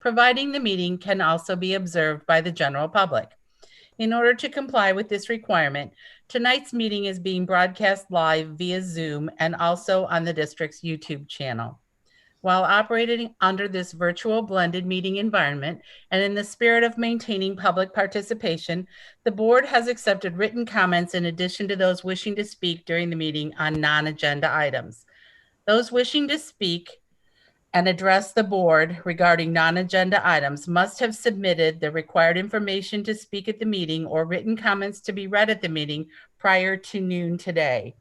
providing the meeting can also be observed by the general public. In order to comply with this requirement, tonight's meeting is being broadcast live via Zoom and also on the district's YouTube channel. While operating under this virtual blended meeting environment and in the spirit of maintaining public participation, the board has accepted written comments in addition to those wishing to speak during the meeting on non-agenda items. Those wishing to speak and address the board regarding non-agenda items must have submitted the required information to speak at the meeting or written comments to be read at the meeting prior to noon today.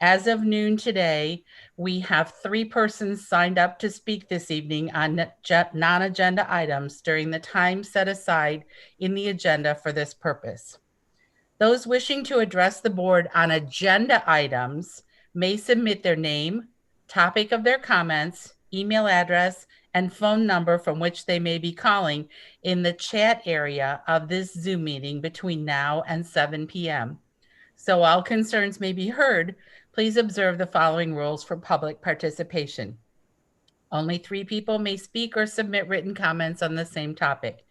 As of noon today, we have 3 persons signed up to speak this evening on non-agenda items during the time set aside in the agenda for this purpose. Those wishing to address the board on agenda items may submit their name, topic of their comments, email address, and phone number from which they may be calling in the chat area of this Zoom meeting between now and 7 p.m. So all concerns may be heard. Please observe the following rules for public participation. Only 3 people may speak or submit written comments on the same topic.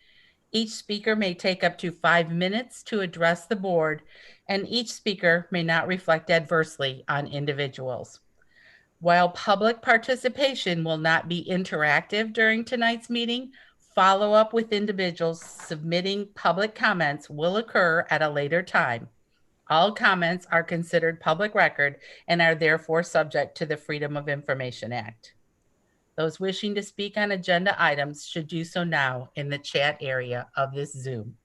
Each speaker may take up to 5 minutes to address the board, and each speaker may not reflect adversely on individuals. While public participation will not be interactive during tonight's meeting, follow-up with individuals submitting public comments will occur at a later time. All comments are considered public record and are therefore subject to the Freedom of Information Act. Those wishing to speak on agenda items should do so now in the chat area of this Zoom.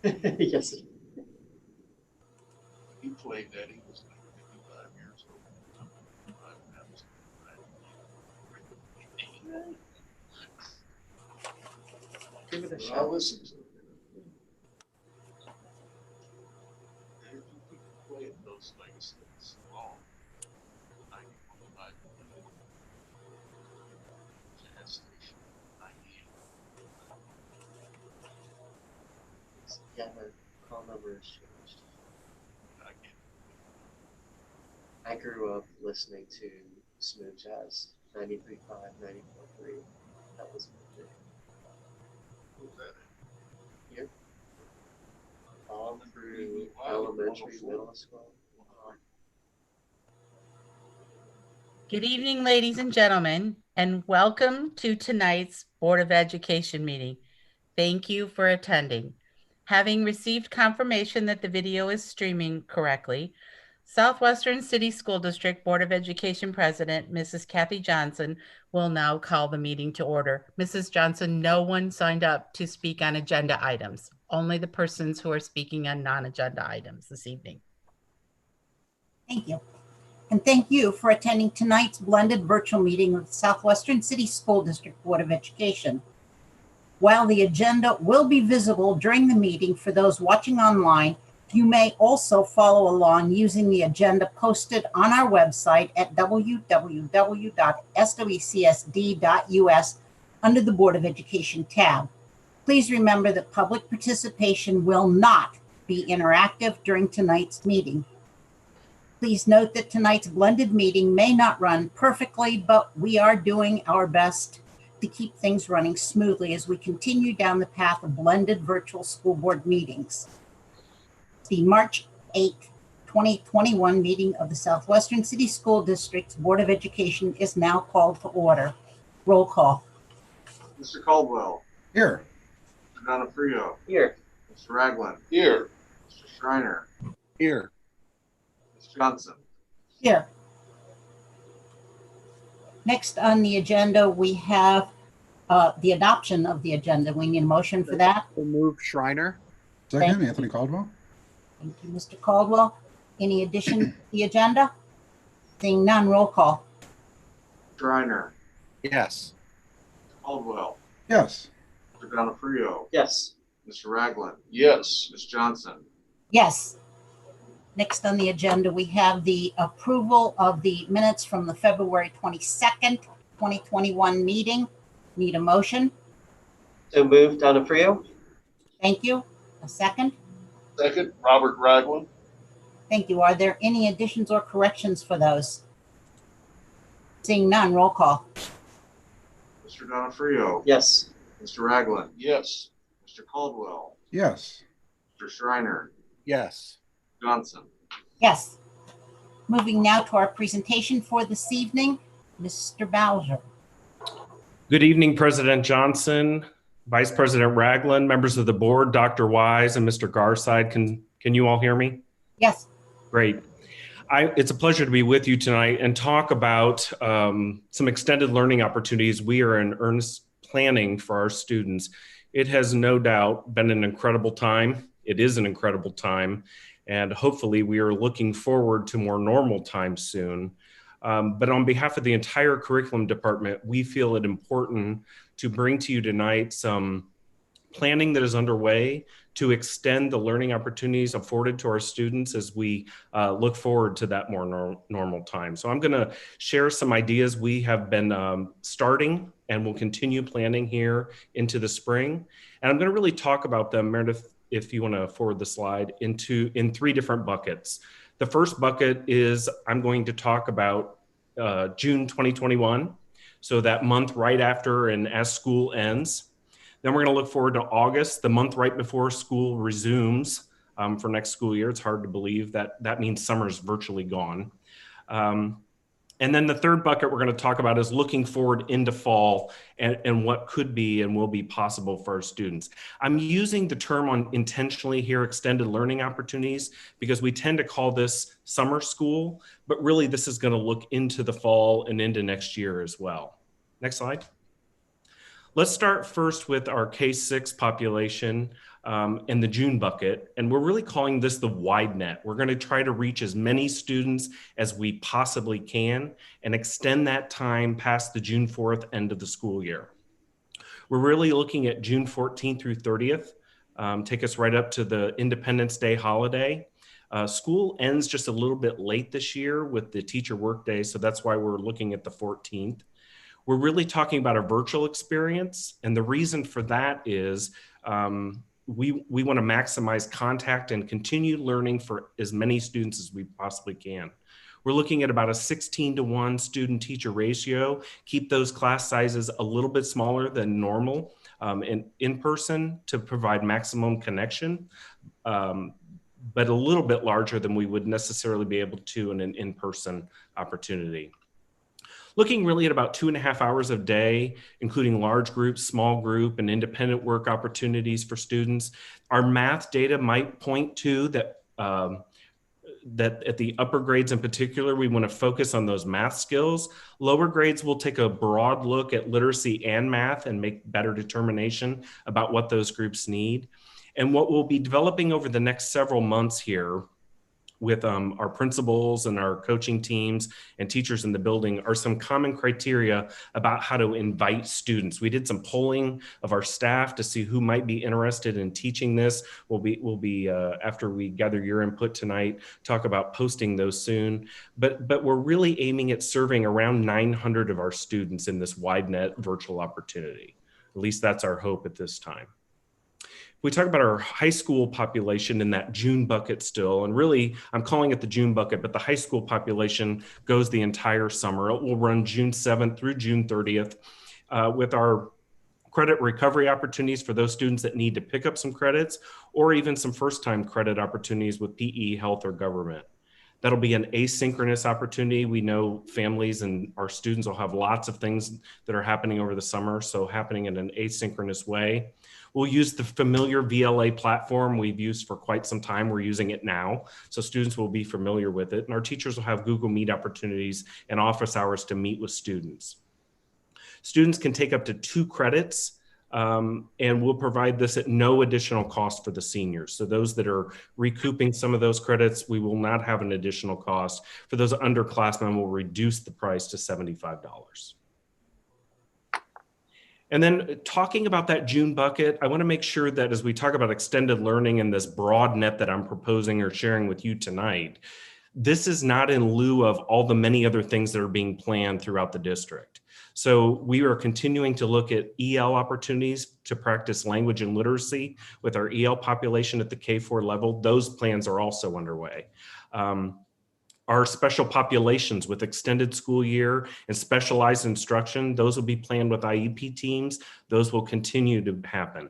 Yes. He played that. He was like 55 years old. That was Give it a But I shot. listened to it. There's two people playing those things that's long. 91.5 jazz station. 98. Yeah, my call number has changed. I can't. I grew up listening to smooth jazz, 93.5, 94.3. That was my thing. What was that? Here, all through elementary, middle school. Good evening, ladies and gentlemen, and welcome to tonight's Board of Education meeting. Thank you for attending. Having received confirmation that the video is streaming correctly, Southwestern City School District Board of Education President, Mrs. Kathy Johnson, will now call the meeting to order. Mrs. Johnson, no one signed up to speak on agenda items, only the persons who are speaking on non-agenda items this evening. Thank you. And thank you for attending tonight's blended virtual meeting of the Southwestern City School District Board of Education. While the agenda will be visible during the meeting for those watching online, you may also follow along using the agenda posted on our website at www.swcsd.us under the Board of Education tab. Please remember that public participation will not be interactive during tonight's meeting. Please note that tonight's blended meeting may not run perfectly, but we are doing our best to keep things running smoothly as we continue down the path of blended virtual school board meetings. The March 8th, 2021 meeting of the Southwestern City School District's Board of Education is now called to order. Roll call. Mr. Caldwell. Here. Mr. Donofrio. Here. Mr. Ragland. Here. Mr. Schreiner. Here. Ms. Johnson. Here. Next on the agenda, we have the adoption of the agenda. We need a motion for that. We'll move Schreiner. Thank Second, Anthony Caldwell. Thank you, Mr. Caldwell. Any addition to the agenda? Seeing none, roll call. Schreiner. Yes. Mr. Caldwell. Yes. Mr. Donofrio. Yes. Mr. Ragland. Yes. Ms. Johnson. Yes. Next on the agenda, we have the approval of the minutes from the February 22nd, 2021 meeting. Need a motion? So moved, Donofrio. Thank you. A second? Second, Robert Ragland. Thank you. Are there any additions or corrections for those? Seeing none, roll call. Mr. Donofrio. Yes. Mr. Ragland. Yes. Mr. Caldwell. Yes. Mr. Schreiner. Yes. Johnson. Yes. Moving now to our presentation for this evening, Mr. Bowser. Good evening, President Johnson, Vice President Ragland, members of the board, Dr. Wise, and Mr. Garside. Can you all hear me? Yes. Great. It's a pleasure to be with you tonight and talk about some extended learning opportunities we are in earnest planning for our students. It has no doubt been an incredible time. It is an incredible time, and hopefully we are looking forward to more normal times soon. But on behalf of the entire curriculum department, we feel it important to bring to you tonight some planning that is underway to extend the learning opportunities afforded to our students as we look forward to that more normal time. So I'm gonna share some ideas we have been starting and will continue planning here into the spring. And I'm gonna really talk about them, Meredith, if you wanna forward the slide, in three different buckets. The first bucket is I'm going to talk about June 2021, so that month right after and as school ends. Then we're going to look forward to August, the month right before school resumes for next school year. It's hard to believe that means summer's virtually gone. And then the third bucket we're going to talk about is looking forward into fall and what could be and will be possible for our students. I'm using the term intentionally here, extended learning opportunities, because we tend to call this summer school, but really this is going to look into the fall and into next year as well. Next slide. Let's start first with our K-6 population in the June bucket. And we're really calling this the wide net. We're going to try to reach as many students as we possibly can and extend that time past the June 4th end of the school year. We're really looking at June 14th through 30th, take us right up to the Independence Day holiday. School ends just a little bit late this year with the teacher workday, so that's why we're looking at the 14th. We're really talking about a virtual experience, and the reason for that is we want to maximize contact and continued learning for as many students as we possibly can. We're looking at about a 16-to-1 student-teacher ratio, keep those class sizes a little bit smaller than normal in person to provide maximum connection, but a little bit larger than we would necessarily be able to in an in-person opportunity. Looking really at about 2.5 hours a day, including large groups, small group, and independent work opportunities for students. Our math data might point to that, that at the upper grades in particular, we want to focus on those math skills. Lower grades will take a broad look at literacy and math and make better determination about what those groups need. And what we'll be developing over the next several months here with our principals and our coaching teams and teachers in the building are some common criteria about how to invite students. We did some polling of our staff to see who might be interested in teaching this. We'll be after we gather your input tonight, talk about posting those soon. But we're really aiming at serving around 900 of our students in this wide net virtual opportunity. At least that's our hope at this time. We talk about our high school population in that June bucket still, and really I'm calling it the June bucket, but the high school population goes the entire summer. It will run June 7th through June 30th with our credit recovery opportunities for those students that need to pick up some credits, or even some first-time credit opportunities with PE, health, or government. That'll be an asynchronous opportunity. We know families and our students will have lots of things that are happening over the summer, so happening in an asynchronous way. We'll use the familiar VLA platform we've used for quite some time. We're using it now, so students will be familiar with it. And our teachers will have Google Meet opportunities and office hours to meet with students. Students can take up to 2 credits, and we'll provide this at no additional cost for the seniors. So those that are recouping some of those credits, we will not have an additional cost. For those underclassmen, we'll reduce the price to $75. And then talking about that June bucket, I want to make sure that as we talk about extended learning and this broad net that I'm proposing or sharing with you tonight, this is not in lieu of all the many other things that are being planned throughout the district. So we are continuing to look at EL opportunities to practice language and literacy with our EL population at the K-4 level. Those plans are also underway. Our special populations with extended school year and specialized instruction, those will be planned with IEP teams. Those will continue to happen.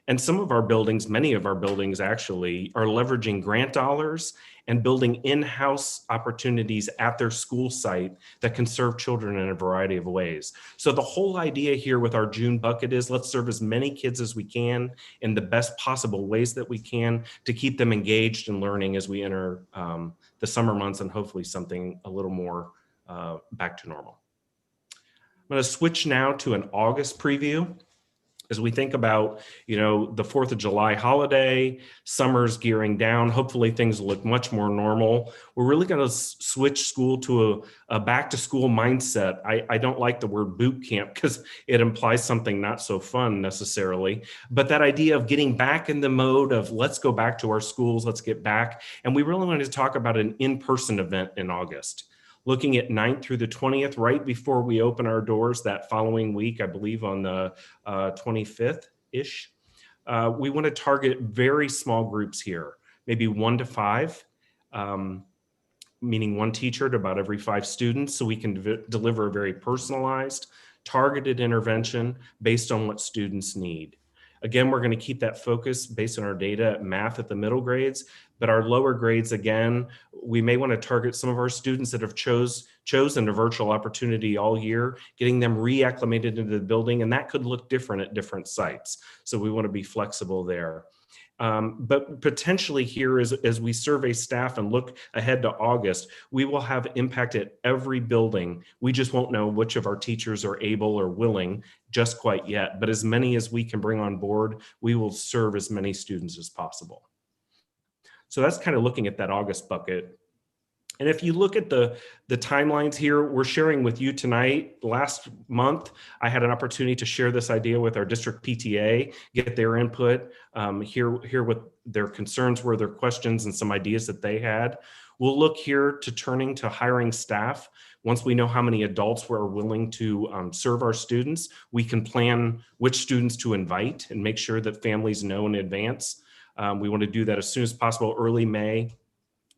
And some of our buildings, many of our buildings actually, are leveraging grant dollars and building in-house opportunities at their school site that can serve children in a variety of ways. So the whole idea here with our June bucket is let's serve as many kids as we can in the best possible ways that we can to keep them engaged and learning as we enter the summer months and hopefully something a little more back to normal. I'm going to switch now to an August preview. As we think about, the 4th of July holiday, summer's gearing down, hopefully things look much more normal. We're really going to switch school to a back to school mindset. I don't like the word boot camp because it implies something not so fun necessarily, but that idea of getting back in the mode of let's go back to our schools, let's get back. And we really wanted to talk about an in-person event in August. Looking at 9th through the 20th, right before we open our doors that following week, I believe on the 25th-ish. We want to target very small groups here, maybe 1 to 5, meaning 1 teacher to about every 5 students, so we can deliver a very personalized, targeted intervention based on what students need. Again, we're going to keep that focus based on our data at math at the middle grades, but our lower grades, again, we may want to target some of our students that have chosen a virtual opportunity all year, getting them reacclimated into the building, and that could look different at different sites. So we want to be flexible there. But potentially here, as we survey staff and look ahead to August, we will have impact at every building. We just won't know which of our teachers are able or willing just quite yet. But as many as we can bring on board, we will serve as many students as possible. So that's kind of looking at that August bucket. And if you look at the timelines here, we're sharing with you tonight. Last month, I had an opportunity to share this idea with our district PTA, get their input, hear what their concerns were, their questions, and some ideas that they had. We'll look here to turning to hiring staff. Once we know how many adults we're willing to serve our students, we can plan which students to invite and make sure that families know in advance. We want to do that as soon as possible, early May.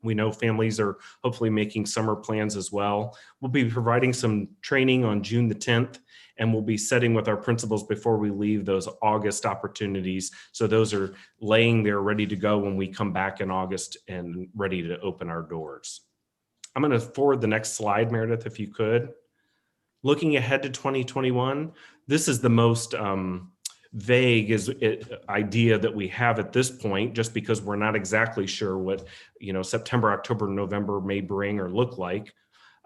We know families are hopefully making summer plans as well. We'll be providing some training on June the 10th, and we'll be setting with our principals before we leave those August opportunities. So those are laying there ready to go when we come back in August and ready to open our doors. I'm going to forward the next slide, Meredith, if you could. Looking ahead to 2021, this is the most vague idea that we have at this point, just because we're not exactly sure what September, October, November may bring or look like.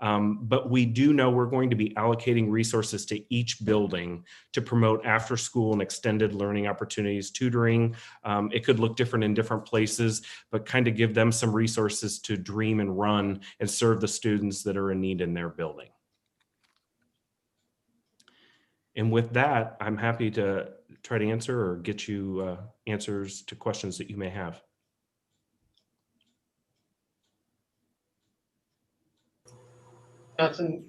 But we do know we're going to be allocating resources to each building to promote after school and extended learning opportunities, tutoring. It could look different in different places, but kind of give them some resources to dream and run and serve the students that are in need in their building. And with that, I'm happy to try to answer or get you answers to questions that you may have. Johnson,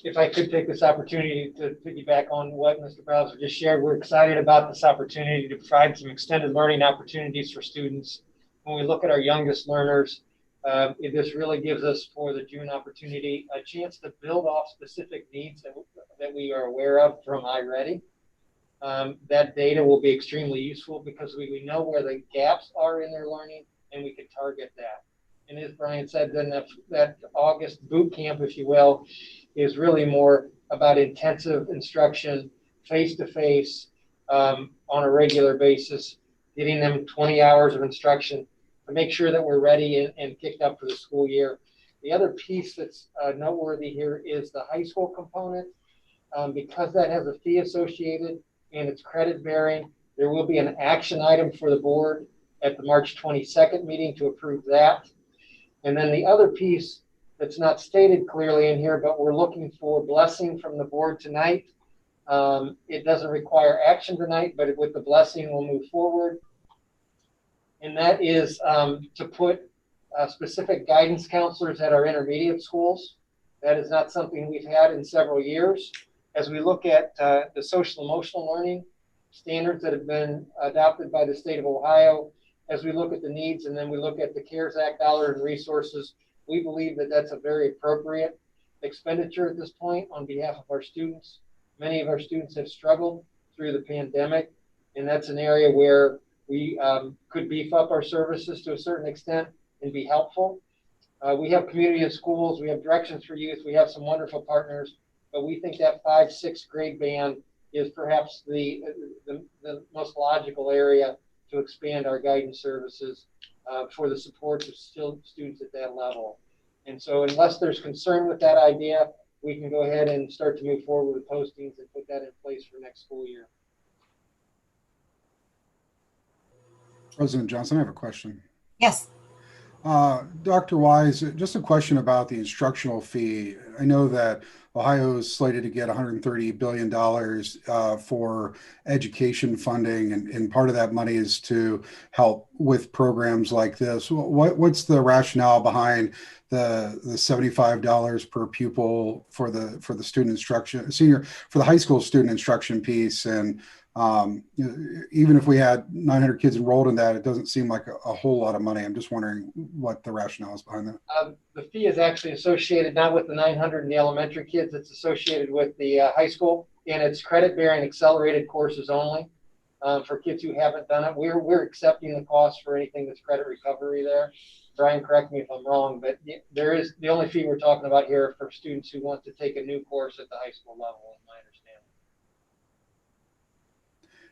if I could take this opportunity to piggyback on what Mr. Browser just shared, we're excited about this opportunity to provide some extended learning opportunities for students. When we look at our youngest learners, this really gives us, for the June opportunity, a chance to build off specific needs that we are aware of from iReady. That data will be extremely useful because we know where the gaps are in their learning, and we can target that. And as Brian said, then that August boot camp, if you will, is really more about intensive instruction, face-to-face, on a regular basis, getting them 20 hours of instruction to make sure that we're ready and kicked up for the school year. The other piece that's noteworthy here is the high school component. Because that has a fee associated and it's credit bearing, there will be an action item for the board at the March 22nd meeting to approve that. And then the other piece that's not stated clearly in here, but we're looking for blessing from the board tonight. It doesn't require action tonight, but with the blessing, we'll move forward. And that is to put specific guidance counselors at our intermediate schools. That is not something we've had in several years. As we look at the social emotional learning standards that have been adopted by the state of Ohio, as we look at the needs and then we look at the CARES Act dollars and resources, we believe that that's a very appropriate expenditure at this point on behalf of our students. Many of our students have struggled through the pandemic, and that's an area where we could beef up our services to a certain extent and be helpful. We have community and schools, we have Directions for Youth, we have some wonderful partners, but we think that 5-6 grade band is perhaps the most logical area to expand our guidance services for the support of students at that level. And so unless there's concern with that idea, we can go ahead and start to move forward with postings and put that in place for next school year. President Johnson, I have a question. Yes. Dr. Wise, just a question about the instructional fee. I know that Ohio is slated to get $130 billion for education funding, and part of that money is to help with programs like this. What's the rationale behind the $75 per pupil for the student instruction, for the high school student instruction piece? And even if we had 900 kids enrolled in that, it doesn't seem like a whole lot of money. I'm just wondering what the rationale is behind that. The fee is actually associated not with the 900 and the elementary kids, it's associated with the high school, and it's credit bearing accelerated courses only for kids who haven't done it. We're accepting the cost for anything that's credit recovery there. Brian, correct me if I'm wrong, but there is the only fee we're talking about here for students who want to take a new course at the high school level, in my understanding.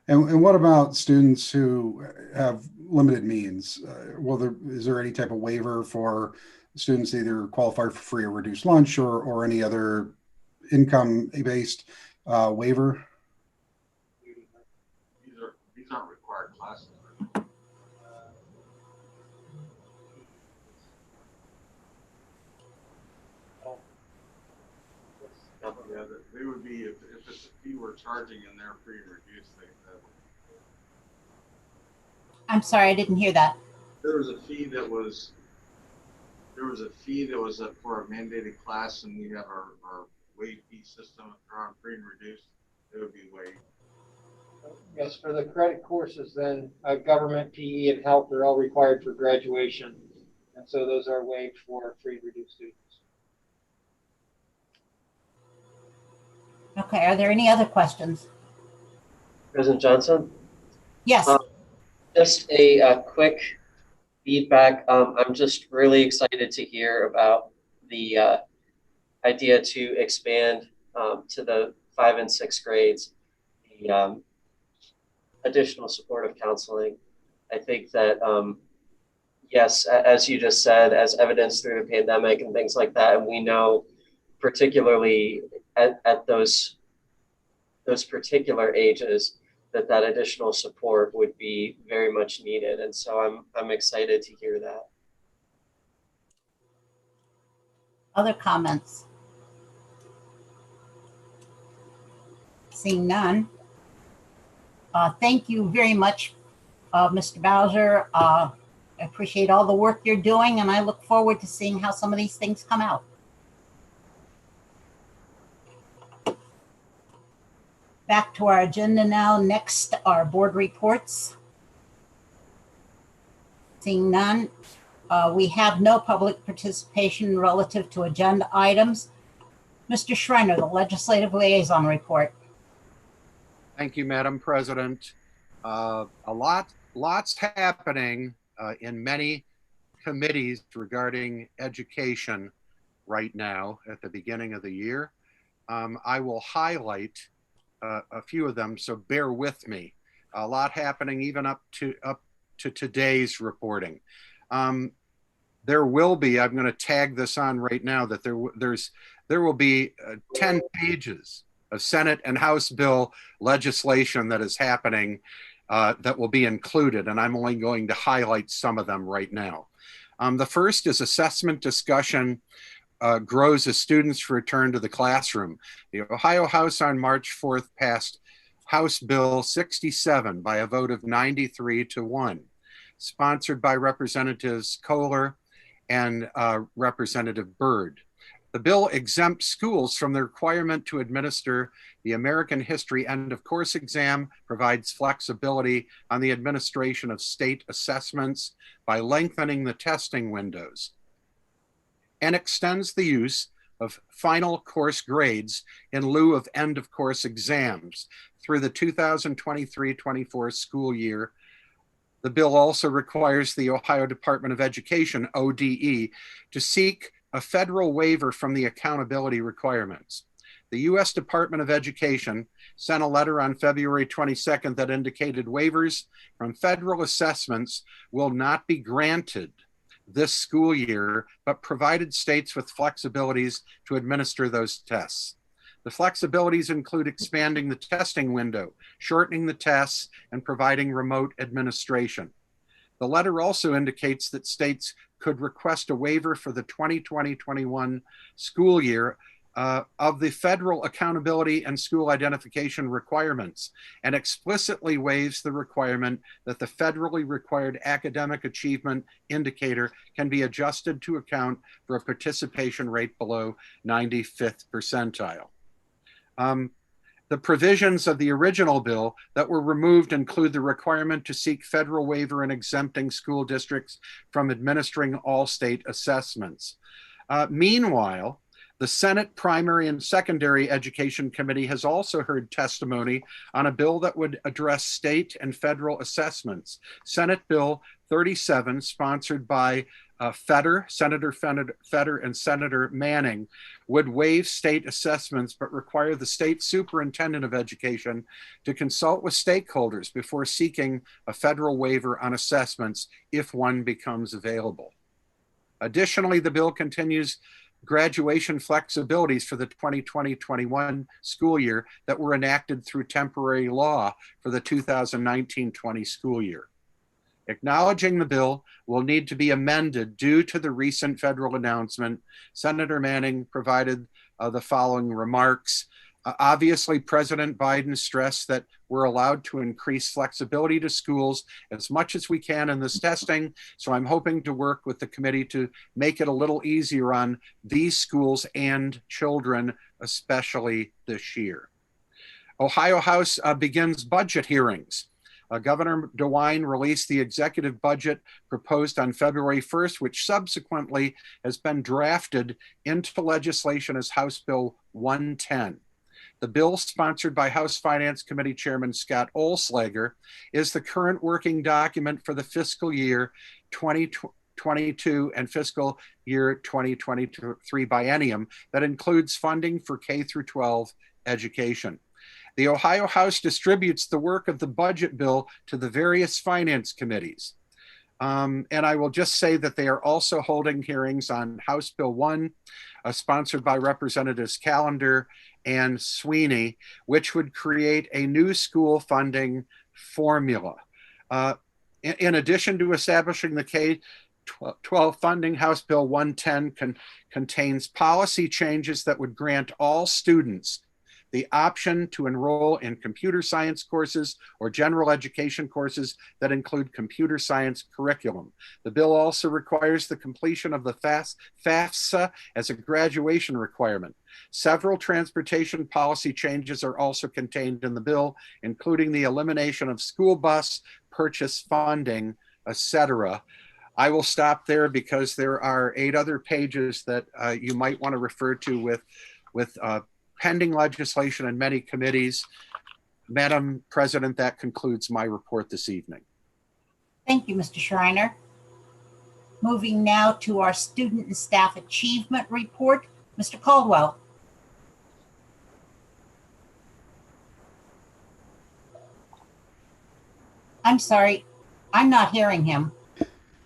And what about students who have limited means? Is there any type of waiver for students either qualify for free or reduced lunch or any other income-based waiver? These aren't required classes. Yeah, they would be, if it's a fee we're charging and they're free and reduced, I'm sorry, I didn't hear that. there was a fee that was for a mandated class, and we have our waive fee system. If they're on free and reduced, it would be waived. Yes, for the credit courses, then government, PE, and health are all required for graduation. And so those are waived for free and reduced students. Okay, are there any other questions? President Johnson? Yes. Just a quick feedback. I'm just really excited to hear about the idea to expand to the 5 and 6 grades, the additional supportive counseling. I think that, yes, as you just said, as evidenced through the pandemic and things like that, and we know particularly at those particular ages, that additional support would be very much needed. And so I'm excited to hear that. Other comments? Seeing none. Thank you very much, Mr. Bowser. I appreciate all the work you're doing, and I look forward to seeing how some of these things come out. Back to our agenda now. Next, our board reports. Seeing none, we have no public participation relative to agenda items. Mr. Schreiner, the legislative liaison report. Thank you, Madam President. Lots happening in many committees regarding education right now at the beginning of the year. I will highlight a few of them, so bear with me. A lot happening even up to today's reporting. There will be, I'm going to tag this on right now, that there will be 10 pages of Senate and House bill legislation that is happening that will be included, and I'm only going to highlight some of them right now. The first is assessment discussion grows as students return to the classroom. The Ohio House on March 4th passed House Bill 67 by a vote of 93-1, sponsored by Representatives Kohler and Representative Byrd. The bill exempts schools from the requirement to administer the American History End of Course exam, provides flexibility on the administration of state assessments by lengthening the testing windows, and extends the use of final course grades in lieu of end of course exams through the 2023-24 school year. The bill also requires the Ohio Department of Education, ODE, to seek a federal waiver from the accountability requirements. The U.S. Department of Education sent a letter on February 22nd that indicated waivers from federal assessments will not be granted this school year, but provided states with flexibilities to administer those tests. The flexibilities include expanding the testing window, shortening the tests, and providing remote administration. The letter also indicates that states could request a waiver for the 2020-21 school year of the federal accountability and school identification requirements, and explicitly waives the requirement that the federally required academic achievement indicator can be adjusted to account for a participation rate below 95th percentile. The provisions of the original bill that were removed include the requirement to seek federal waiver in exempting school districts from administering all state assessments. Meanwhile, the Senate Primary and Secondary Education Committee has also heard testimony on a bill that would address state and federal assessments. Senate Bill 37, sponsored by Senator Fetter and Senator Manning would waive state assessments, but require the state superintendent of education to consult with stakeholders before seeking a federal waiver on assessments if one becomes available. Additionally, the bill continues graduation flexibilities for the 2020-21 school year that were enacted through temporary law for the 2019-20 school year. Acknowledging the bill will need to be amended due to the recent federal announcement. Senator Manning provided the following remarks. Obviously, President Biden stressed that we're allowed to increase flexibility to schools as much as we can in this testing. So I'm hoping to work with the committee to make it a little easier on these schools and children, especially this year. Ohio House begins budget hearings. Governor DeWine released the executive budget proposed on February 1st, which subsequently has been drafted into legislation as House Bill 110. The bill, sponsored by House Finance Committee Chairman Scott Olslager, is the current working document for the fiscal year 2022 and fiscal year 2023 biennium that includes funding for K through 12 education. The Ohio House distributes the work of the budget bill to the various finance committees. And I will just say that they are also holding hearings on House Bill 1, sponsored by Representatives Callender and Sweeney, which would create a new school funding formula. In addition to establishing the K-12 funding, House Bill 110 contains policy changes that would grant all students the option to enroll in computer science courses or general education courses that include computer science curriculum. The bill also requires the completion of the FAFSA as a graduation requirement. Several transportation policy changes are also contained in the bill, including the elimination of school bus purchase funding, etc. I will stop there because there are 8 other pages that you might want to refer to with pending legislation in many committees. Madam President, that concludes my report this evening. Thank you, Mr. Schreiner. Moving now to our student and staff achievement report, Mr. Caldwell. I'm sorry, I'm not hearing him.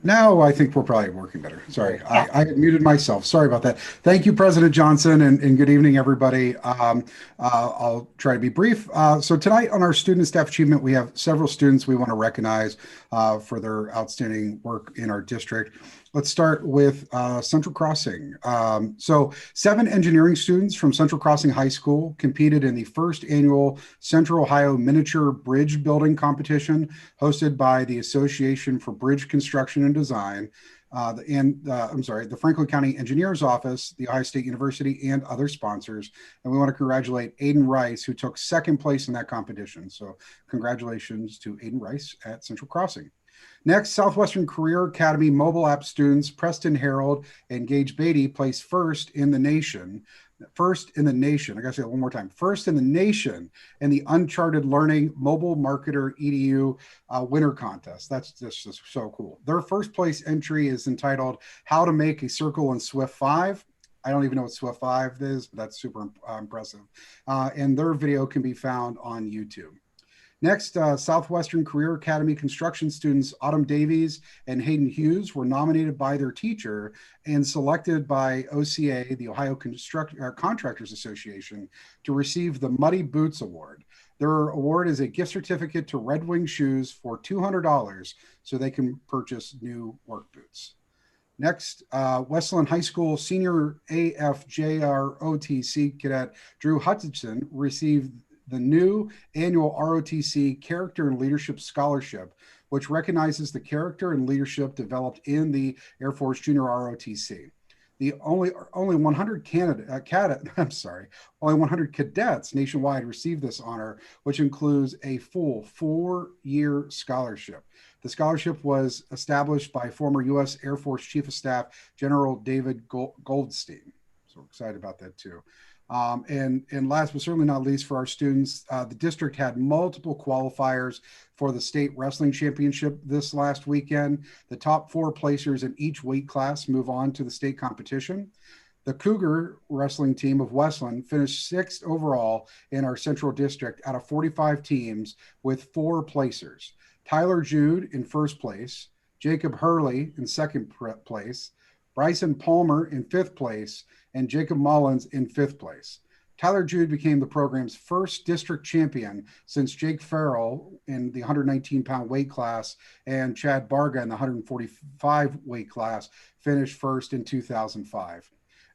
Now I think we're probably working better. Sorry, yeah. I had muted myself. Sorry about that. Thank you, President Johnson, and good evening, everybody. I'll try to be brief. So tonight on our student and staff achievement, we have several students we want to recognize for their outstanding work in our district. Let's start with Central Crossing. So 7 engineering students from Central Crossing High School competed in the first annual Central Ohio Miniature Bridge Building Competition hosted by the Association for Bridge Construction and Design, the Franklin County Engineers Office, the Ohio State University, and other sponsors. And we want to congratulate Aiden Rice, who took 2nd place in that competition. So congratulations to Aiden Rice at Central Crossing. Next, Southwestern Career Academy mobile app students Preston Harold and Gage Beatty placed first in the nation. First in the nation. I gotta say it one more time. First in the nation in the Uncharted Learning Mobile Marketer EDU Winter Contest. That's just so cool. Their first place entry is entitled "How to Make a Circle in Swift 5." I don't even know what Swift 5 is, but that's super impressive. And their video can be found on YouTube. Next, Southwestern Career Academy construction students Autumn Davies and Hayden Hughes were nominated by their teacher and selected by OCA, the Ohio Contractors Association, to receive the Muddy Boots Award. Their award is a gift certificate to Red Wing Shoes for $200 so they can purchase new work boots. Next, Westland High School senior AFJROTC cadet Drew Hutchinson received the new annual ROTC Character and Leadership Scholarship, which recognizes the character and leadership developed in the Air Force Junior ROTC. The only 100 only 100 cadets nationwide received this honor, which includes a full 4-year scholarship. The scholarship was established by former U.S. Air Force Chief of Staff General David Goldstein. So we're excited about that too. And last but certainly not least, for our students, the district had multiple qualifiers for the state wrestling championship this last weekend. The top 4 placers in each weight class move on to the state competition. The Cougar wrestling team of Westland finished 6th overall in our central district out of 45 teams with 4 placers. Tyler Jude in 1st place, Jacob Hurley in 2nd place, Bryson Palmer in 5th place, and Jacob Mullins in 5th place. Tyler Jude became the program's first district champion since Jake Farrell in the 119-pound weight class and Chad Barga in the 145 weight class finished first in 2005.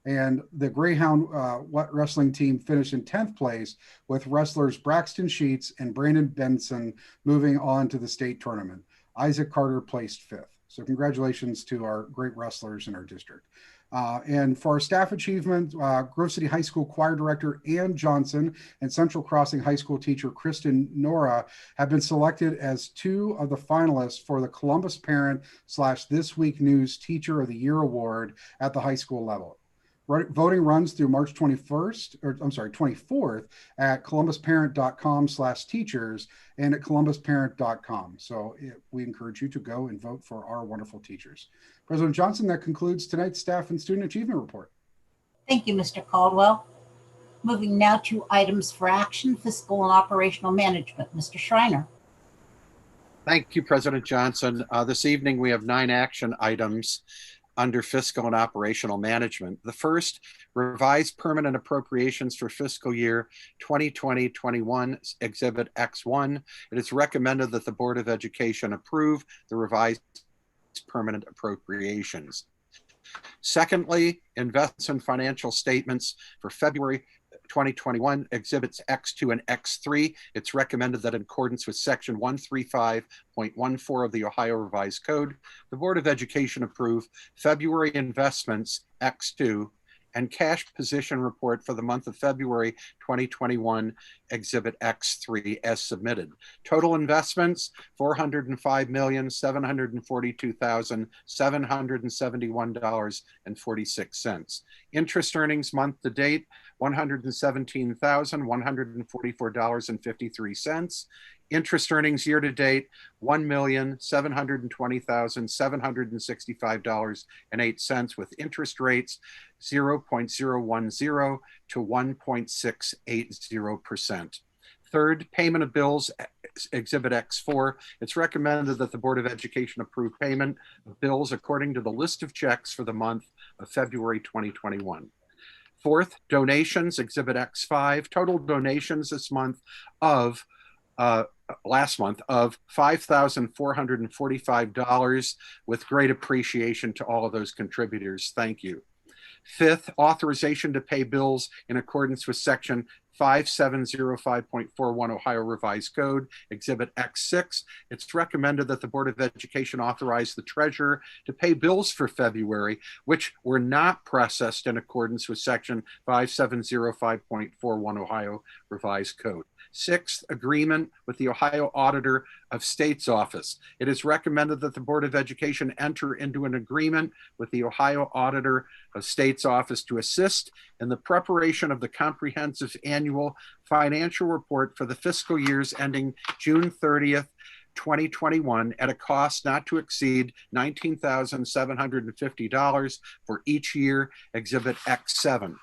And the Greyhound wrestling team finished in 10th place with wrestlers Braxton Sheets and Brandon Benson moving on to the state tournament. Isaac Carter placed 5th. So congratulations to our great wrestlers in our district. And for our staff achievement, Grove City High School choir director Ann Johnson and Central Crossing High School teacher Kristen Nora have been selected as 2 of the finalists for the Columbus Parent / This Week News Teacher of the Year Award at the high school level. Voting runs through March 24th at columbusparent.com/teachers and at columbusparent.com. So we encourage you to go and vote for our wonderful teachers. President Johnson, that concludes tonight's staff and student achievement report. Thank you, Mr. Caldwell. Moving now to items for action, fiscal and operational management. Mr. Schreiner. Thank you, President Johnson. This evening we have 9 action items under fiscal and operational management. The first, revised permanent appropriations for fiscal year 2020-21, Exhibit X1. It is recommended that the Board of Education approve the revised permanent appropriations. Secondly, investments in financial statements for February 2021, Exhibits X2 and X3. It's recommended that in accordance with Section 135.14 of the Ohio Revised Code, the Board of Education approve February investments X2 and cash position report for the month of February 2021, Exhibit X3 as submitted. Total investments, $405,742,771.46. Interest earnings month to date, $117,144.53. Interest earnings year to date, $1,720,765.08 with interest rates 0.010 to 1.680%. Third, payment of bills, Exhibit X4. It's recommended that the Board of Education approve payment of bills according to the list of checks for the month of February 2021. Fourth, donations, Exhibit X5. Total donations this month of last month of $5,445 with great appreciation to all of those contributors. Thank you. Fifth, authorization to pay bills in accordance with Section 5705.41 Ohio Revised Code, Exhibit X6. It's recommended that the Board of Education authorize the treasurer to pay bills for February, which were not processed in accordance with Section 5705.41 Ohio Revised Code. Sixth, agreement with the Ohio Auditor of State's Office. It is recommended that the Board of Education enter into an agreement with the Ohio Auditor of State's Office to assist in the preparation of the comprehensive annual financial report for the fiscal years ending June 30th, 2021 at a cost not to exceed $19,750 for each year, Exhibit X7.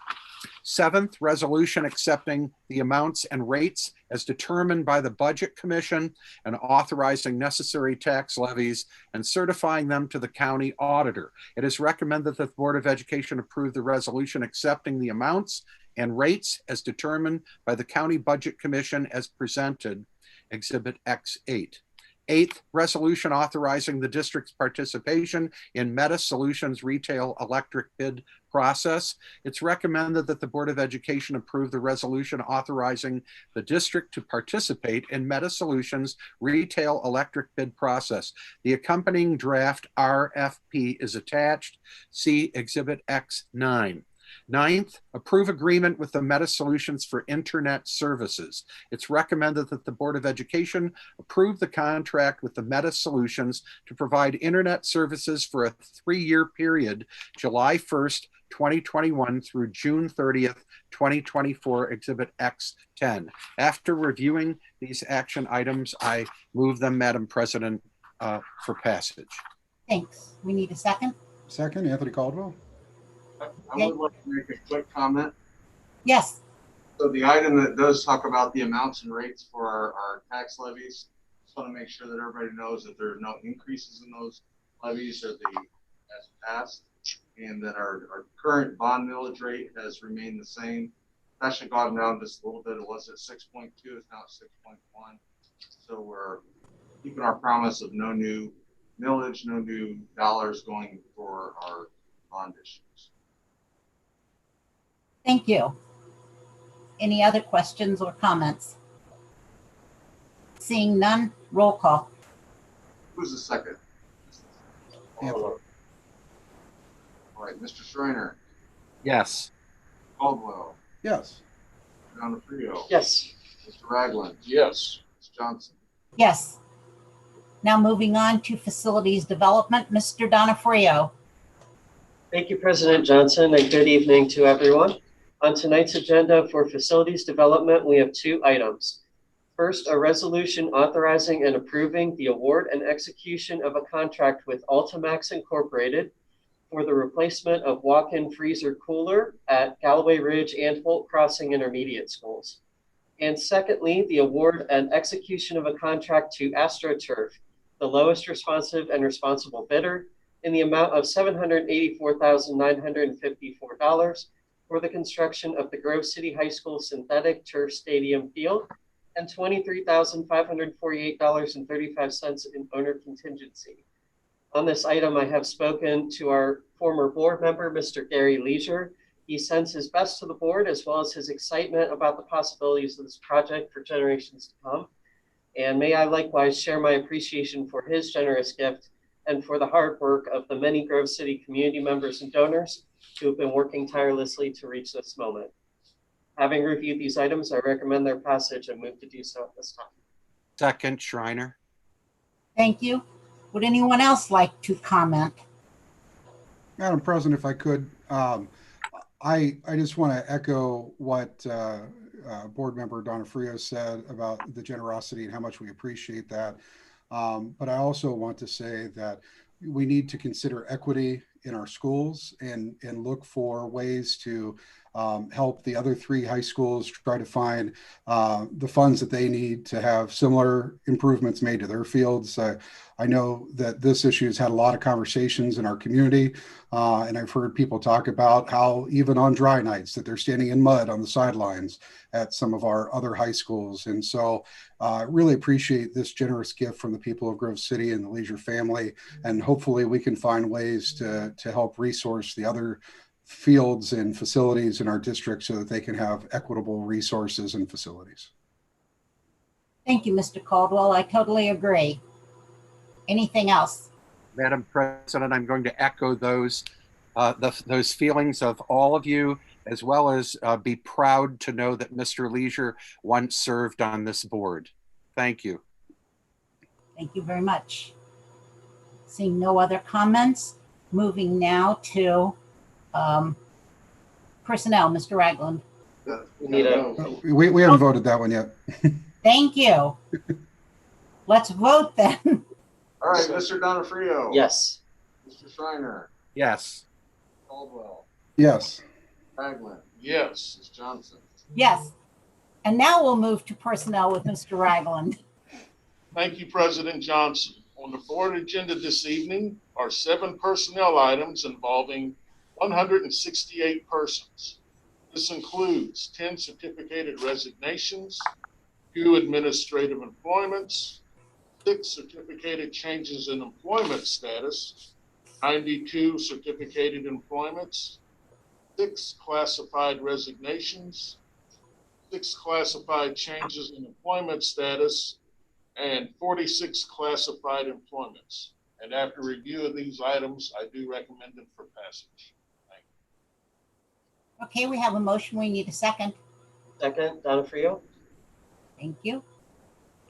Seventh, resolution accepting the amounts and rates as determined by the Budget Commission and authorizing necessary tax levies and certifying them to the county auditor. It is recommended that the Board of Education approve the resolution accepting the amounts and rates as determined by the County Budget Commission as presented, Exhibit X8. Eighth, resolution authorizing the district's participation in Meta Solutions retail electric bid process. It's recommended that the Board of Education approve the resolution authorizing the district to participate in Meta Solutions retail electric bid process. The accompanying draft RFP is attached. See Exhibit X9. Ninth, approve agreement with the Meta Solutions for Internet Services. It's recommended that the Board of Education approve the contract with the Meta Solutions to provide internet services for a 3-year period, July 1st, 2021 through June 30th, 2024, Exhibit X10. After reviewing these action items, I move them, Madam President, for passage. Thanks. We need a second. Second, Anthony Caldwell. I would like to make a quick comment. Yes. So the item that does talk about the amounts and rates for our tax levies, just want to make sure that everybody knows that there are no increases in those levies or as passed, and that our current bond millage rate has remained the same. It's actually gone down just a little bit. It was at 6.2, it's now at 6.1. So we're keeping our promise of no new millage, no new dollars going for our bond issues. Thank you. Any other questions or comments? Seeing none, roll call. Who's the second? Anthony. All right, Mr. Schreiner, Yes. Caldwell, Yes. Donofrio, Yes. Mr. Ragland. Yes. Ms. Johnson. Yes. Now moving on to facilities development, Mr. Donofrio. Thank you, President Johnson, and good evening to everyone. On tonight's agenda for facilities development, we have 2 items. First, a resolution authorizing and approving the award and execution of a contract with Ultimax Incorporated for the replacement of walk-in freezer cooler at Galloway Ridge and Holt Crossing Intermediate Schools. And secondly, the award and execution of a contract to AstroTurf, the lowest responsive and responsible bidder, in the amount of $784,954 for the construction of the Grove City High School synthetic turf stadium field and $23,548.35 in owner contingency. On this item, I have spoken to our former board member, Mr. Gary Leisure. He sends his best to the board as well as his excitement about the possibilities of this project for generations to come. And may I likewise share my appreciation for his generous gift and for the hard work of the many Grove City community members and donors who have been working tirelessly to reach this moment. Having reviewed these items, I recommend their passage and move to do so at this time. Second, Schreiner. Thank you. Would anyone else like to comment? Madam President, if I could, I just want to echo what Board Member Donofrio said about the generosity and how much we appreciate that. But I also want to say that we need to consider equity in our schools and look for ways to help the other 3 high schools try to find the funds that they need to have similar improvements made to their fields. I know that this issue has had a lot of conversations in our community, and I've heard people talk about how even on dry nights that they're standing in mud on the sidelines at some of our other high schools. And so I really appreciate this generous gift from the people of Grove City and the Leisure family, and hopefully we can find ways to help resource the other fields and facilities in our district so that they can have equitable resources and facilities. Thank you, Mr. Caldwell. I totally agree. Anything else? Madam President, I'm going to echo those feelings of all of you, as well as be proud to know that Mr. Leisure once served on this board. Thank you. Thank you very much. Seeing no other comments, moving now to personnel, Mr. Ragland. We haven't voted that one yet. Thank you. Let's vote then. All right, Mr. Donofrio. Yes. Mr. Schreiner. Yes. Caldwell. Yes. Ragland. Yes. Ms. Johnson. Yes. And now we'll move to personnel with Mr. Ragland. Thank you, President Johnson. On the board agenda this evening are 7 personnel items involving 168 persons. This includes 10 certificated resignations, 2 administrative employments, 6 certificated changes in employment status, 92 certificated employments, 6 classified resignations, 6 classified changes in employment status, and 46 classified employments. And after review of these items, I do recommend them for passage. Thank Okay, we have a motion. We need a second. Second, Donofrio. Thank you.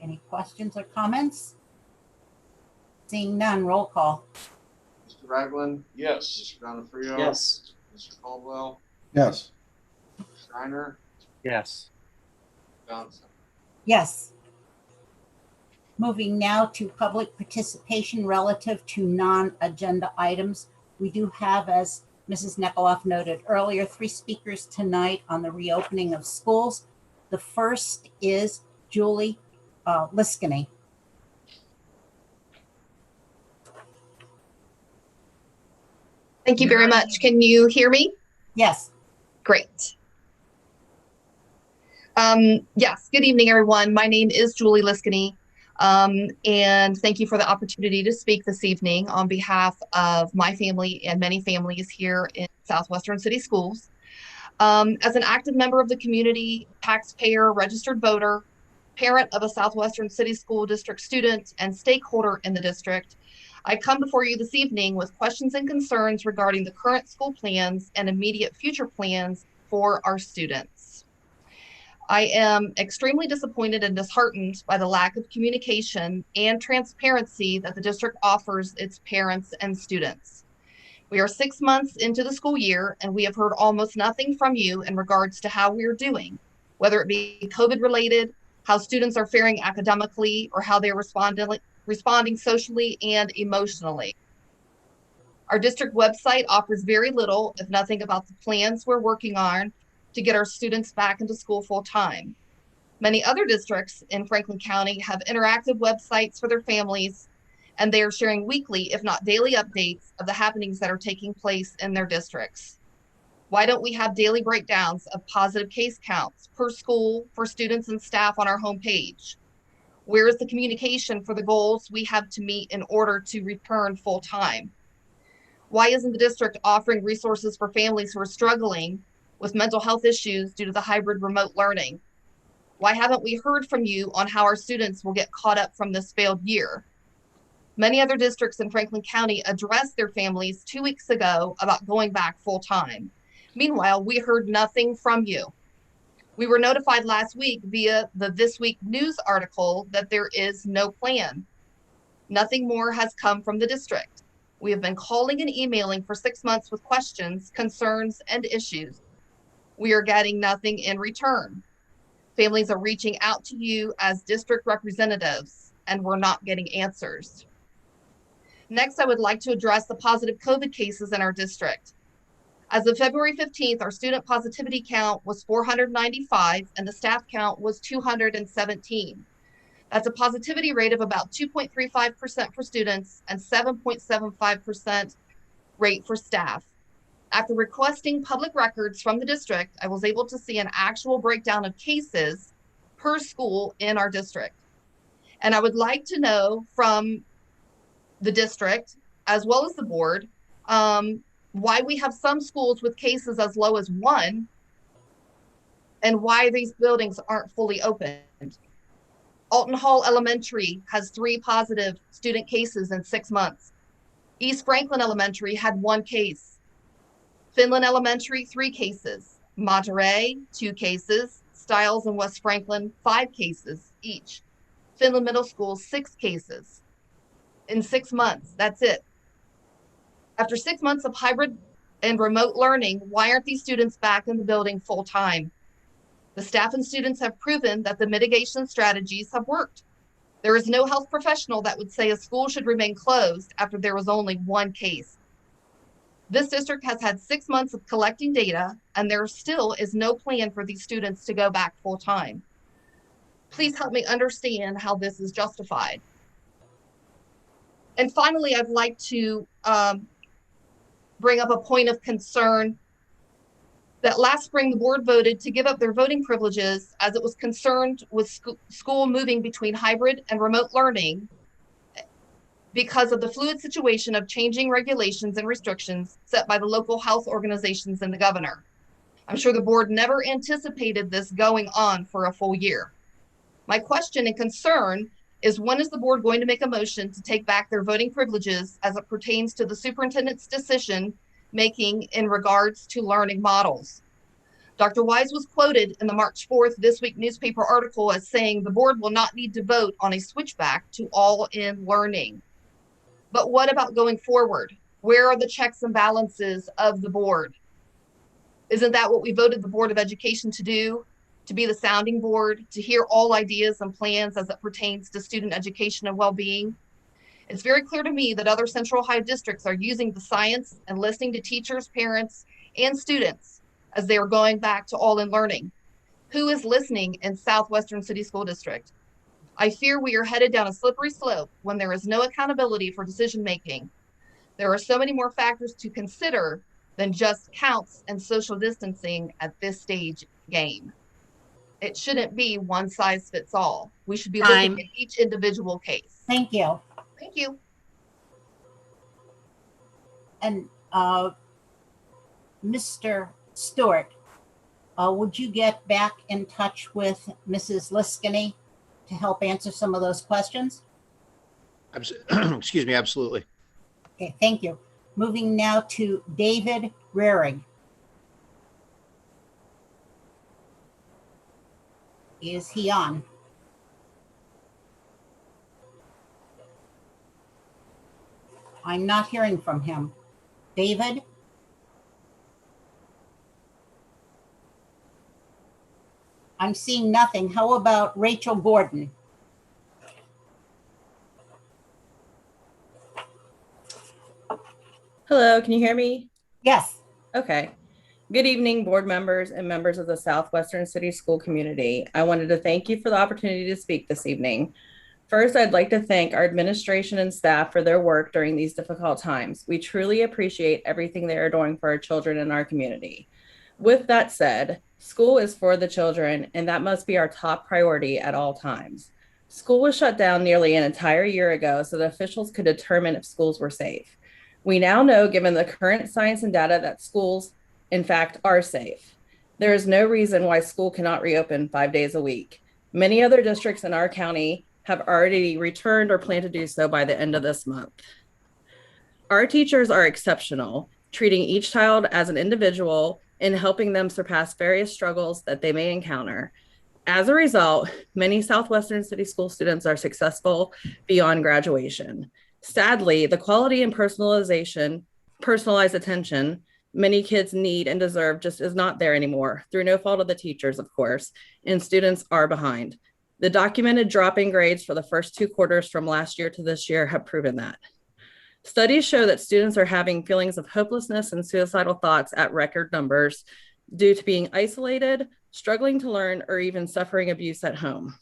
Any questions or comments? Seeing none, roll call. Mr. Ragland, Yes. Mr. Donofrio. Yes. Mr. Caldwell, Yes. Mr. Steiner, Yes. Johnson. Yes. Moving now to public participation relative to non-agenda items. We do have, as Mrs. Nekoloff noted earlier, 3 speakers tonight on the reopening of schools. The first is Julie Liskany. Thank you very much. Can you hear me? Yes. Great. Yes, good evening, everyone. My name is Julie Liskany, and thank you for the opportunity to speak this evening on behalf of my family and many families here in Southwestern City Schools. As an active member of the community, taxpayer, registered voter, parent of a Southwestern City School District student, and stakeholder in the district, I come before you this evening with questions and concerns regarding the current school plans and immediate future plans for our students. I am extremely disappointed and disheartened by the lack of communication and transparency that the district offers its parents and students. We are 6 months into the school year, and we have heard almost nothing from you in regards to how we are doing, whether it be COVID related, how students are faring academically, or how they're responding socially and emotionally. Our district website offers very little, if nothing, about the plans we're working on to get our students back into school full time. Many other districts in Franklin County have interactive websites for their families, and they are sharing weekly, if not daily, updates of the happenings that are taking place in their districts. Why don't we have daily breakdowns of positive case counts per school for students and staff on our homepage? Where is the communication for the goals we have to meet in order to return full time? Why isn't the district offering resources for families who are struggling with mental health issues due to the hybrid remote learning? Why haven't we heard from you on how our students will get caught up from this failed year? Many other districts in Franklin County addressed their families 2 weeks ago about going back full time. Meanwhile, we heard nothing from you. We were notified last week via the This Week news article that there is no plan. Nothing more has come from the district. We have been calling and emailing for 6 months with questions, concerns, and issues. We are getting nothing in return. Families are reaching out to you as district representatives, and we're not getting answers. Next, I would like to address the positive COVID cases in our district. As of February 15th, our student positivity count was 495 and the staff count was 217. That's a positivity rate of about 2.35% for students and 7.75% rate for staff. After requesting public records from the district, I was able to see an actual breakdown of cases per school in our district. And I would like to know from the district, as well as the board, why we have some schools with cases as low as 1 and why these buildings aren't fully opened. Alton Hall Elementary has 3 positive student cases in 6 months. East Franklin Elementary had 1 case. Finland Elementary, 3 cases. Monterey, 2 cases. Stiles and West Franklin, 5 cases each. Finland Middle School, 6 cases. In 6 months, that's it. After 6 months of hybrid and remote learning, why aren't these students back in the building full time? The staff and students have proven that the mitigation strategies have worked. There is no health professional that would say a school should remain closed after there was only 1 case. This district has had 6 months of collecting data, and there still is no plan for these students to go back full time. Please help me understand how this is justified. And finally, I'd like to bring up a point of concern that last spring the board voted to give up their voting privileges as it was concerned with school moving between hybrid and remote learning because of the fluid situation of changing regulations and restrictions set by the local health organizations and the governor. I'm sure the board never anticipated this going on for a full year. My question and concern is, when is the board going to make a motion to take back their voting privileges as it pertains to the superintendent's decision making in regards to learning models? Dr. Wise was quoted in the March 4th This Week newspaper article as saying the board will not need to vote on a switchback to all-in learning. But what about going forward? Where are the checks and balances of the board? Isn't that what we voted the Board of Education to do? To be the sounding board, to hear all ideas and plans as it pertains to student education and well-being? It's very clear to me that other Central Ohio districts are using the science and listening to teachers, parents, and students as they are going back to all-in learning. Who is listening in Southwestern City School District? I fear we are headed down a slippery slope when there is no accountability for decision-making. There are so many more factors to consider than just counts and social distancing at this stage game. It shouldn't be one size fits all. We should be looking at each individual case. Thank you. Thank you. And Mr. Stewart, would you get back in touch with Mrs. Liskini to help answer some of those questions? Excuse me, absolutely. Okay, thank you. Moving now to David Rarig. Is he on? I'm not hearing from him. David? I'm seeing nothing. How about Rachel Gordon? Hello, can you hear me? Yes. Okay. Good evening, board members and members of the Southwestern City School community. I wanted to thank you for the opportunity to speak this evening. First, I'd like to thank our administration and staff for their work during these difficult times. We truly appreciate everything they are doing for our children in our community. With that said, school is for the children, and that must be our top priority at all times. School was shut down nearly an entire year ago so that officials could determine if schools were safe. We now know, given the current science and data, that schools, in fact, are safe. There is no reason why school cannot reopen 5 days a week. Many other districts in our county have already returned or plan to do so by the end of this month. Our teachers are exceptional, treating each child as an individual and helping them surpass various struggles that they may encounter. As a result, many Southwestern City School students are successful beyond graduation. Sadly, the quality and personalized attention many kids need and deserve just is not there anymore, through no fault of the teachers, of course, and students are behind. The documented drop in grades for the first 2 quarters from last year to this year have proven that. Studies show that students are having feelings of hopelessness and suicidal thoughts at record numbers due to being isolated, struggling to learn, or even suffering abuse at home.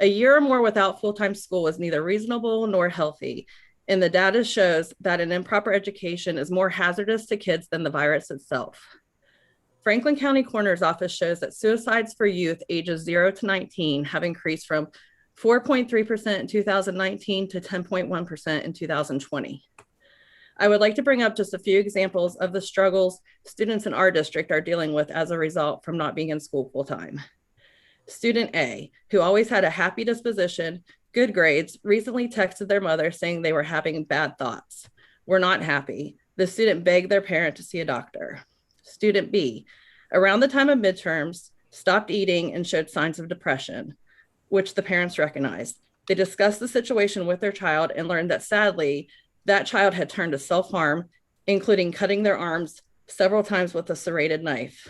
A year or more without full-time school is neither reasonable nor healthy, and the data shows that an improper education is more hazardous to kids than the virus itself. Franklin County Coroner's Office shows that suicides for youth ages 0 to 19 have increased from 4.3% in 2019 to 10.1% in 2020. I would like to bring up just a few examples of the struggles students in our district are dealing with as a result from not being in school full-time. Student A, who always had a happy disposition, good grades, recently texted their mother saying they were having bad thoughts. We're not happy. The student begged their parent to see a doctor. Student B, around the time of midterms, stopped eating and showed signs of depression, which the parents recognized. They discussed the situation with their child and learned that sadly, that child had turned to self-harm, including cutting their arms several times with a serrated knife.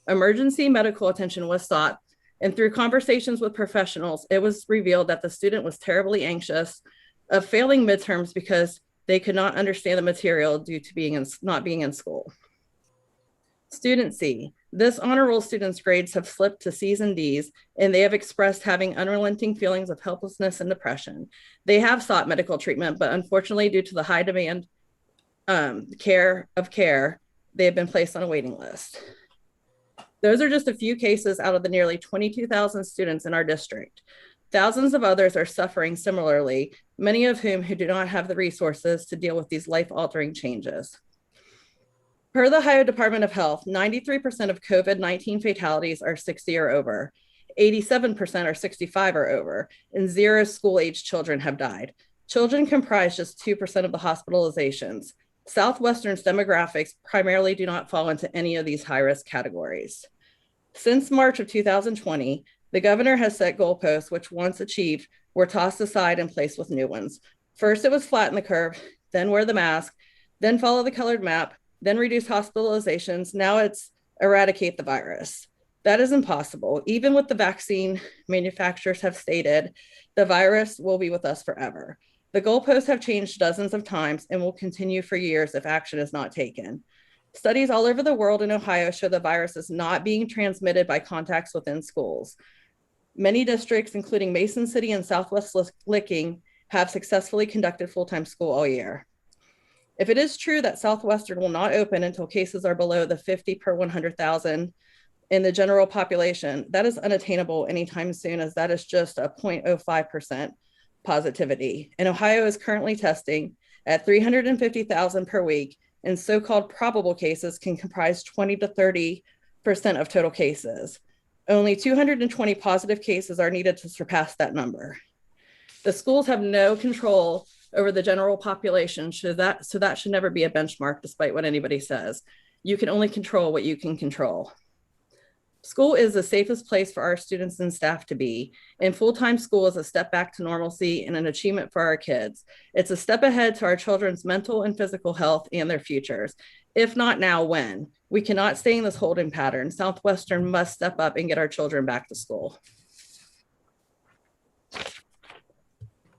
Emergency medical attention was sought, and through conversations with professionals, it was revealed that the student was terribly anxious of failing midterms because they could not understand the material due to not being in school. Student C, this honor roll student's grades have slipped to C's and D's, and they have expressed having unrelenting feelings of helplessness and depression. They have sought medical treatment, but unfortunately, due to the high demand care, they have been placed on a waiting list. Those are just a few cases out of the nearly 22,000 students in our district. Thousands of others are suffering similarly, many of whom who do not have the resources to deal with these life-altering changes. Per the Ohio Department of Health, 93% of COVID-19 fatalities are 60 or over, 87% are 65 or over, and 0 school-aged children have died. Children comprise just 2% of the hospitalizations. Southwestern's demographics primarily do not fall into any of these high-risk categories. Since March of 2020, the governor has set goalposts which, once achieved, were tossed aside and placed with new ones. First, it was flatten the curve, then wear the mask, then follow the colored map, then reduce hospitalizations. Now it's eradicate the virus. That is impossible. Even with the vaccine manufacturers have stated, the virus will be with us forever. The goalposts have changed dozens of times and will continue for years if action is not taken. Studies all over the world in Ohio show the virus is not being transmitted by contacts within schools. Many districts, including Mason City and Southwest Licking, have successfully conducted full-time school all year. If it is true that Southwestern will not open until cases are below the 50 per 100,000 in the general population, that is unattainable anytime soon, as that is just a 0.05% positivity. And Ohio is currently testing at 350,000 per week, and so-called probable cases can comprise 20 to 30% of total cases. Only 220 positive cases are needed to surpass that number. The schools have no control over the general population, so that should never be a benchmark, despite what anybody says. You can only control what you can control. School is the safest place for our students and staff to be, and full-time school is a step back to normalcy and an achievement for our kids. It's a step ahead to our children's mental and physical health and their futures. If not now, when? We cannot stay in this holding pattern. Southwestern must step up and get our children back to school.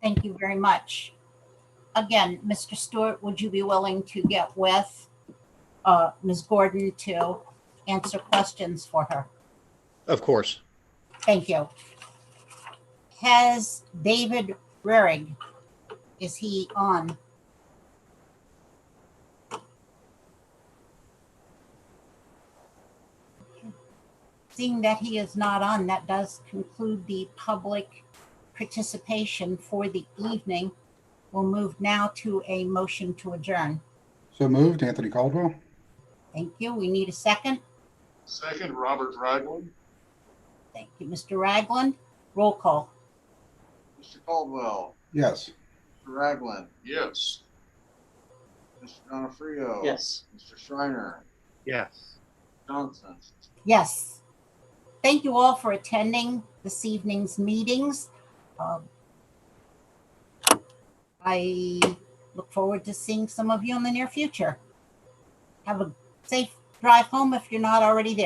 Thank you very much. Again, Mr. Stewart, would you be willing to get with Ms. Gordon to answer questions for her? Of course. Thank you. Has David Rerig, is he on? Seeing that he is not on, that does conclude the public participation for the evening. We'll move now to a motion to adjourn. So moved, Anthony Caldwell. Thank you. We need a second. Second, Robert Ragland. Thank you, Mr. Ragland. Roll call. Mr. Caldwell, Yes. Mr. Ragland, Yes. Mr. Donofrio. Yes. Mr. Schreiner, Yes. Johnson. Yes. Thank you all for attending this evening's meetings. I look forward to seeing some of you in the near future. Have a safe drive home if you're not already there.